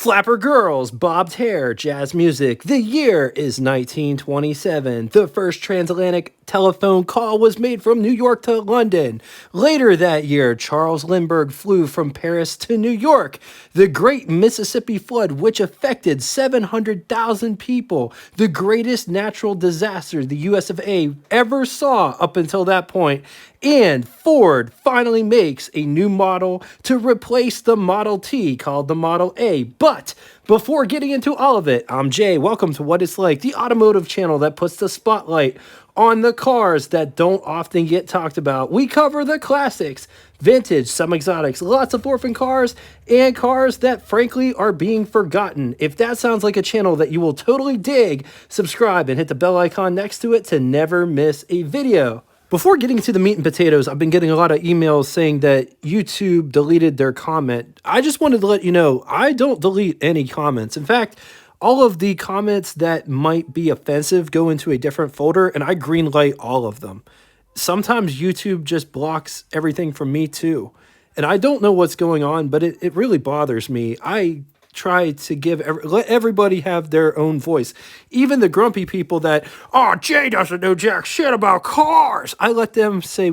Flapper girls, bobbed hair, jazz music. The year is 1927. The first transatlantic telephone call was made from New York to London. Later that year, Charles Lindbergh flew from Paris to New York. The Great Mississippi Flood, which affected 700,000 people, the greatest natural disaster the US of A ever saw up until that point. And Ford finally makes a new model to replace the Model T called the Model A. But before getting into all of it, I'm Jay. Welcome to What It's Like, the automotive channel that puts the spotlight on the cars that don't often get talked about. We cover the classics, vintage, some exotics, lots of orphan cars, and cars that frankly are being forgotten. If that sounds like a channel that you will totally dig, subscribe and hit the bell icon next to it to never miss a video. Before getting to the meat and potatoes, I've been getting a lot of emails saying that YouTube deleted their comment. I just wanted to let you know, I don't delete any comments. In fact, all of the comments that might be offensive go into a different folder, and I greenlight all of them. Sometimes YouTube just blocks everything from me too. And I don't know what's going on, but it really bothers me. I try to let everybody have their own voice. Even the grumpy people that, oh, Jay doesn't know jack shit about cars. I let them say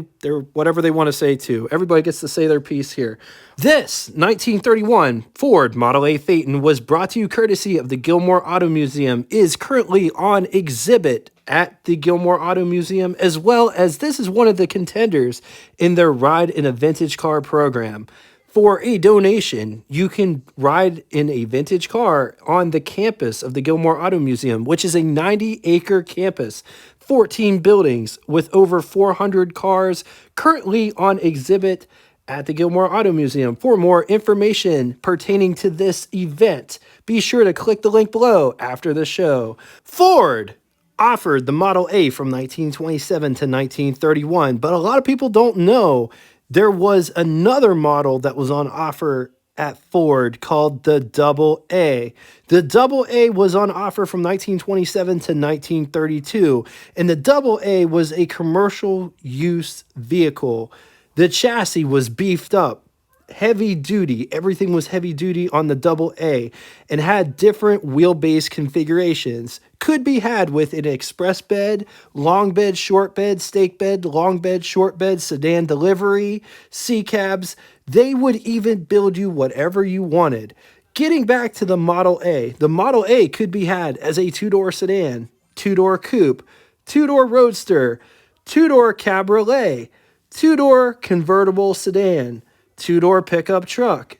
whatever they want to say too. Everybody gets to say their piece here. This 1931 Ford Model A Phaeton was brought to you courtesy of the Gilmore Auto Museum, is currently on exhibit at the Gilmore Auto Museum, as well as this is one of the contenders in their Ride in a Vintage Car program. For a donation, you can ride in a vintage car on the campus of the Gilmore Auto Museum, which is a 90-acre campus, 14 buildings with over 400 cars currently on exhibit at the Gilmore Auto Museum. For more information pertaining to this event, be sure to click the link below after the show. Ford offered the Model A from 1927 to 1931, but a lot of people don't know there was another model that was on offer at Ford called the Double A. The Double A was on offer from 1927 to 1932, and the Double A was a commercial use vehicle. The chassis was beefed up, heavy duty. Everything was heavy duty on the Double A and had different wheelbase configurations. Could be had with an express bed, long bed, short bed, stake bed, long bed, short bed, sedan delivery, C cabs. They would even build you whatever you wanted. Getting back to the Model A could be had as a two-door sedan, two-door coupe, two-door roadster, two-door cabriolet, two-door convertible sedan, two-door pickup truck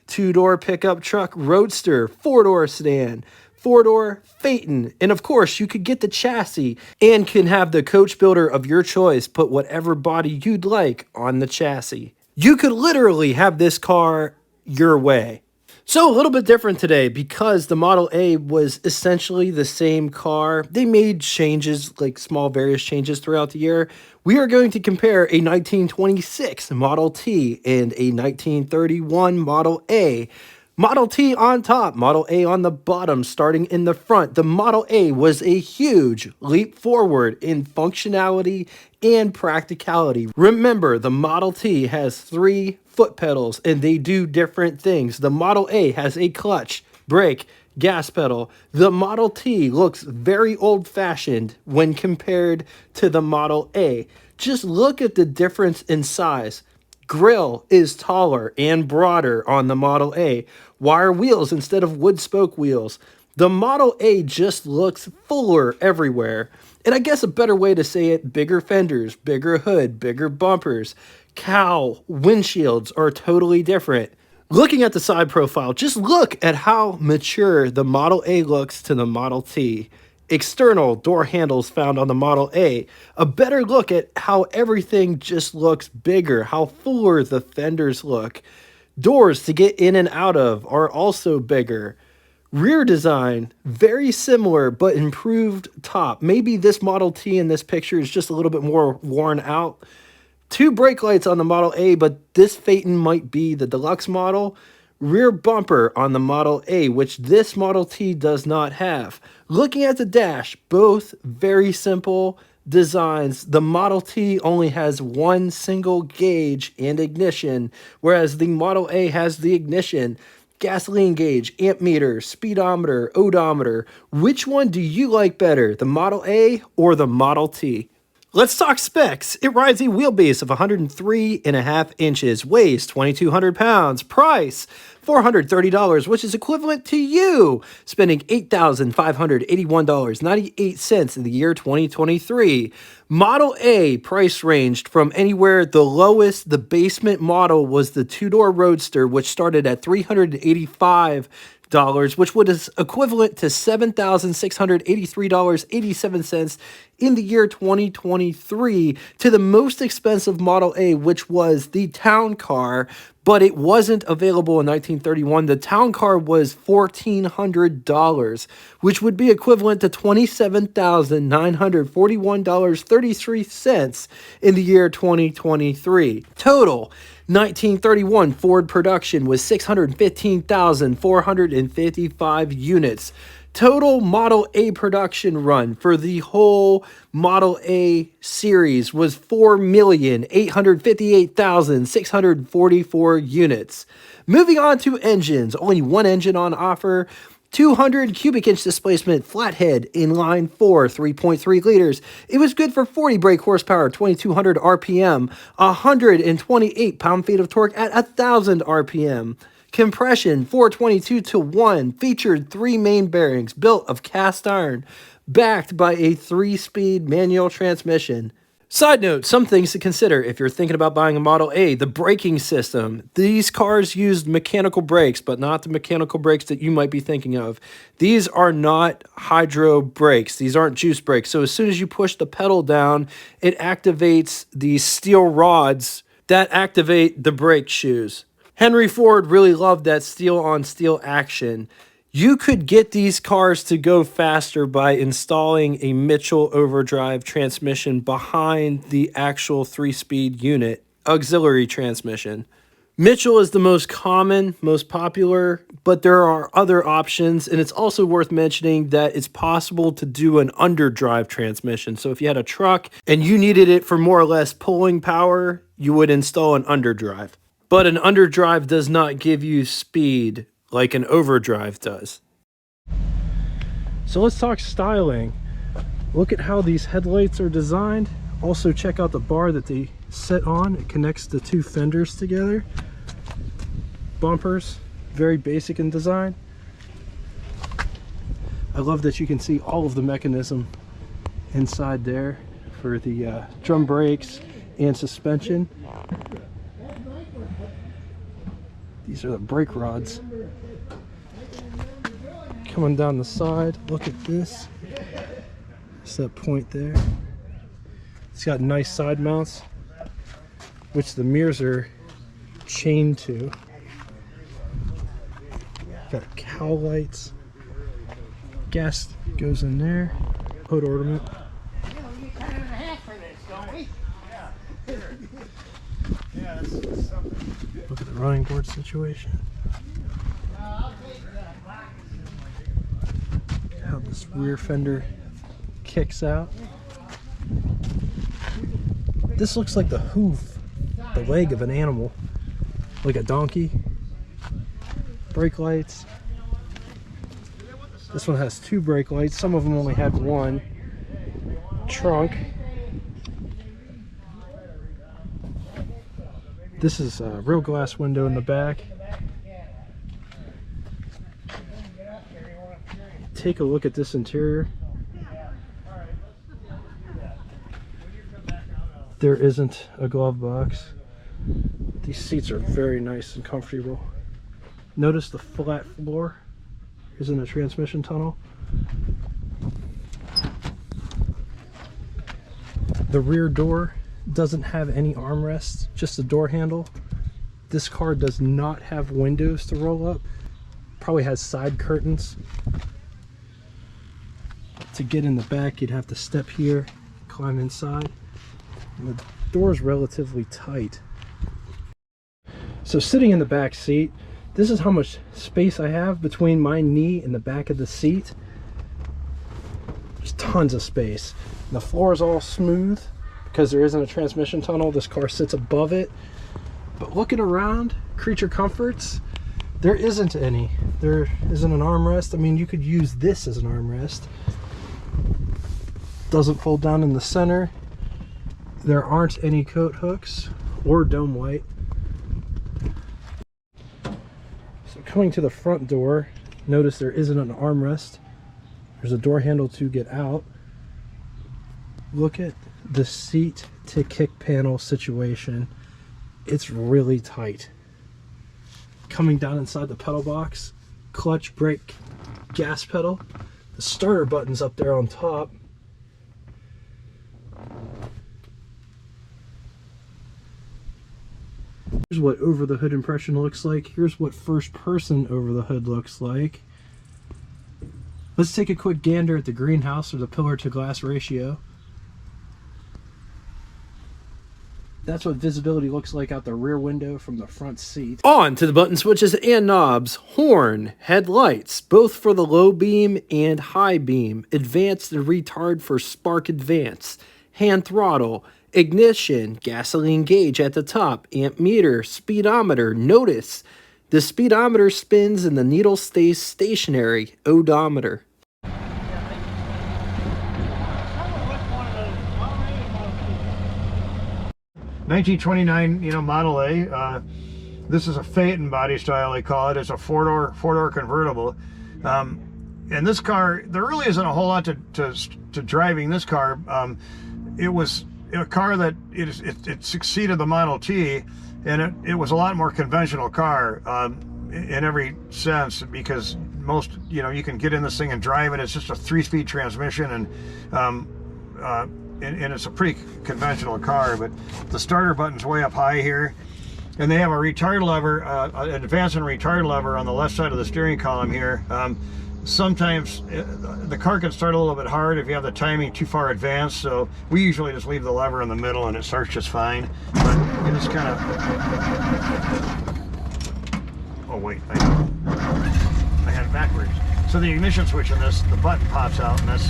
roadster, four-door sedan, four-door Phaeton, and of course you could get the chassis and can have the coach builder of your choice put whatever body you'd like on the chassis. You could literally have this car your way. So a little bit different today because the Model A was essentially the same car. They made changes, like small various changes throughout the year. We are going to compare a 1926 Model T and a 1931 Model A. Model T on top, Model A on the bottom, starting in the front. The Model A was a huge leap forward in functionality and practicality. Remember, the Model T has 3 foot pedals and they do different things. The Model A has a clutch, brake, gas pedal. The Model T looks very old-fashioned when compared to the Model A. Just look at the difference in size. Grille is taller and broader on the Model A. Wire wheels instead of wood spoke wheels. The Model A just looks fuller everywhere. And I guess a better way to say it, bigger fenders, bigger hood, bigger bumpers. Cowl windshields are totally different. Looking at the side profile, just look at how mature the Model A looks to the Model T. External door handles found on the Model A. A better look at how everything just looks bigger, how fuller the fenders look. Doors to get in and out of are also bigger. Rear design, very similar, but improved top. Maybe this Model T in this picture is just a little bit more worn out. 2 brake lights on the Model A, but this Phaeton might be the deluxe model. Rear bumper on the Model A, which this Model T does not have. Looking at the dash, both very simple designs. The Model T only has one single gauge and ignition, whereas the Model A has the ignition. gasoline gauge, amp meter, speedometer, odometer. Which one do you like better, the Model A or the Model T? Let's talk specs. It rides a wheelbase of 103.5 inches, weighs 2,200 pounds. Price, $430, which is equivalent to you spending $8,581.98 in the year 2023. Model A price ranged from anywhere. The lowest, the basement model, was the two-door Roadster, which started at $385, which is equivalent to $7,683.87 in the year 2023, to the most expensive Model A, which was the Town Car, but it wasn't available in 1931. The Town Car was $1,400, which would be equivalent to $27,941.33 in the year 2023. Total 1931 Ford production was 615,455 units. Total Model A production run for the whole Model A series was 4,858,644 units. Moving on to engines, only one engine on offer. 200 cubic inch displacement flathead inline 4, 3.3 liters. It was good for 40 brake horsepower, 2,200 RPM, 128 pound-feet of torque at 1,000 RPM. Compression 422-1, featured 3 main bearings built of cast iron, backed by a 3-speed manual transmission. Side note, some things to consider if you're thinking about buying a Model A: the braking system. These cars used mechanical brakes, but not the mechanical brakes that you might be thinking of. These are not hydro brakes. These aren't juice brakes. So as soon as you push the pedal down, it activates these steel rods that activate the brake shoes. Henry Ford really loved that steel-on-steel action. You could get these cars to go faster by installing a Mitchell overdrive transmission behind the actual 3-speed unit, auxiliary transmission. Mitchell is the most common, most popular, but there are other options, and it's also worth mentioning that it's possible to do an underdrive transmission. So if you had a truck and you needed it for more or less pulling power, you would install an underdrive. But an underdrive does not give you speed like an overdrive does. So let's talk styling. Look at how these headlights are designed. Also check out the bar that they sit on. It connects the 2 fenders together. Bumpers, very basic in design. I love that you can see all of the mechanism inside there for the drum brakes and suspension. These are the brake rods. Coming down the side, look at this. It's that point there. It's got nice side mounts, which the mirrors are chained to. Got cowl lights. Gas goes in there. Hood ornament. Look at the running board situation. How this rear fender kicks out. This looks like the hoof, the leg of an animal, like a donkey. Brake lights. This one has 2 brake lights. Some of them only had 1. Trunk. This is a real glass window in the back. Take a look at this interior. There isn't a glove box. These seats are very nice and comfortable. Notice the flat floor isn't a transmission tunnel. The rear door doesn't have any armrests, just a door handle. This car does not have windows to roll up. Probably has side curtains. To get in the back, you'd have to step here, climb inside. And the door is relatively tight. So sitting in the back seat, this is how much space I have between my knee and the back of the seat. There's tons of space. And the floor is all smooth because there isn't a transmission tunnel. This car sits above it. But looking around, creature comforts, There isn't any. There isn't an armrest. I mean, you could use this as an armrest. Doesn't fold down in the center. There aren't any coat hooks or dome white. So coming to the front door, notice there isn't an armrest. There's a door handle to get out. Look at the seat to kick panel situation. It's really tight. Coming down inside the pedal box, clutch, brake, gas pedal. The starter button's up there on top. Here's what over the hood impression looks like. Here's what first person over the hood looks like. Let's take a quick gander at the greenhouse or the pillar to glass ratio. That's what visibility looks like out the rear window from the front seat. On to the button switches and knobs. Horn, headlights, both for the low beam and high beam. Advanced and retard for spark advance. Hand throttle, ignition, gasoline gauge at the top, amp meter, speedometer. Notice the speedometer spins and the needle stays stationary. Odometer. 1929, Model A. This is a phaeton body style, they call it. It's a four-door convertible. And this car, there really isn't a whole lot to driving this car. It was a car that it succeeded the Model T, and it was a lot more conventional car in every sense, because most, you can get in this thing and drive it. It's just a 3-speed transmission, and it's a pretty conventional car. But the starter button's way up high here, and they have a retard lever, an advance and retard lever on the left side of the steering column here. Sometimes the car can start a little bit hard if you have the timing too far advanced, so we usually just leave the lever in the middle and it starts just fine. But you just kind of, oh wait, I had it backwards. So the ignition switch in this, the button pops out, and that's,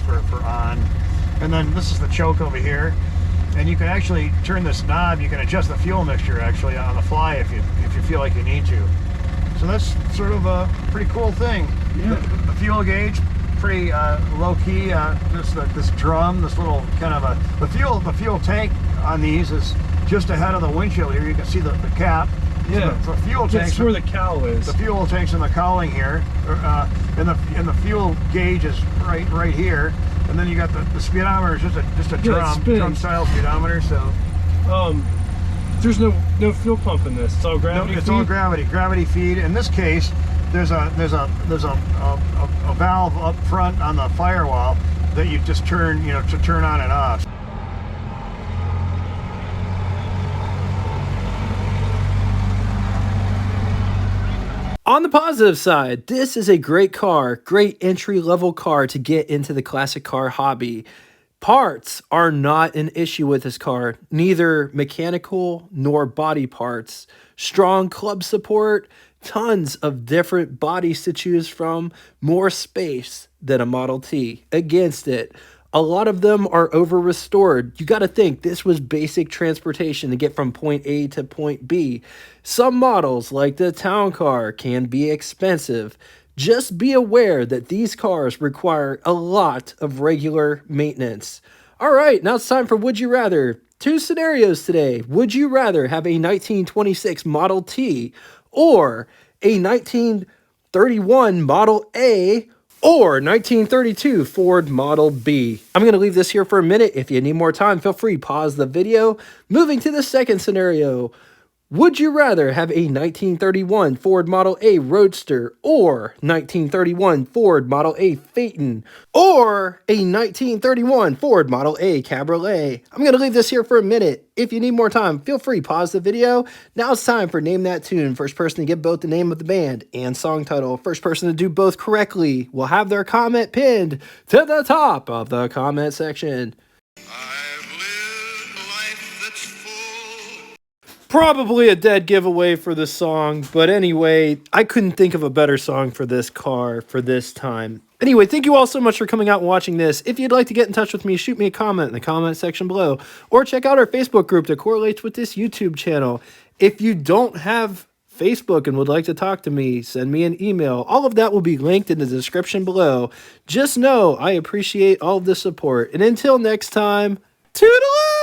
for on. And then this is the choke over here, and you can actually turn this knob. You can adjust the fuel mixture actually on the fly if you feel like you need to. So that's sort of a pretty cool thing. Yeah. The fuel gauge, pretty low key. This drum, this little kind of the fuel tank on these is just ahead of the windshield here. You can see the cap. Yeah. So the fuel tanks. That's where the cowl is. The fuel tank's in the cowling here, and the fuel gauge is right here. And then you got the speedometer is just a drum style speedometer. So there's no fuel pump in this. It's all gravity. No, it's all gravity feed. In this case, there's a valve up front on the firewall that you just turn to turn on and off. On the positive side, this is a great car, great entry-level car to get into the classic car hobby. Parts are not an issue with this car, neither mechanical nor body parts. Strong club support, tons of different bodies to choose from, more space than a Model T. Against it, a lot of them are over-restored. You got to think, this was basic transportation to get from point A to point B. Some models, like the Town Car, can be expensive. Just be aware that these cars require a lot of regular maintenance. All right, now it's time for Would You Rather. 2 scenarios today. Would you rather have a 1926 Model T or a 1931 Model A or 1932 Ford Model B? I'm going to leave this here for a minute. If you need more time, feel free, pause the video. Moving to the second scenario. Would you rather have a 1931 Ford Model A Roadster or 1931 Ford Model A Phaeton or a 1931 Ford Model A Cabriolet? I'm going to leave this here for a minute. If you need more time, feel free, pause the video. Now it's time for Name That Tune. First person to get both the name of the band and song title. First person to do both correctly will have their comment pinned to the top of the comment section. Probably a dead giveaway for the song, but anyway, I couldn't think of a better song for this car for this time. Anyway, thank you all so much for coming out and watching this. If you'd like to get in touch with me, shoot me a comment in the comment section below, or check out our Facebook group that correlates with this YouTube channel. If you don't have Facebook and would like to talk to me, send me an email. All of that will be linked in the description below. Just know I appreciate all of the support. And until next time, toodaloo!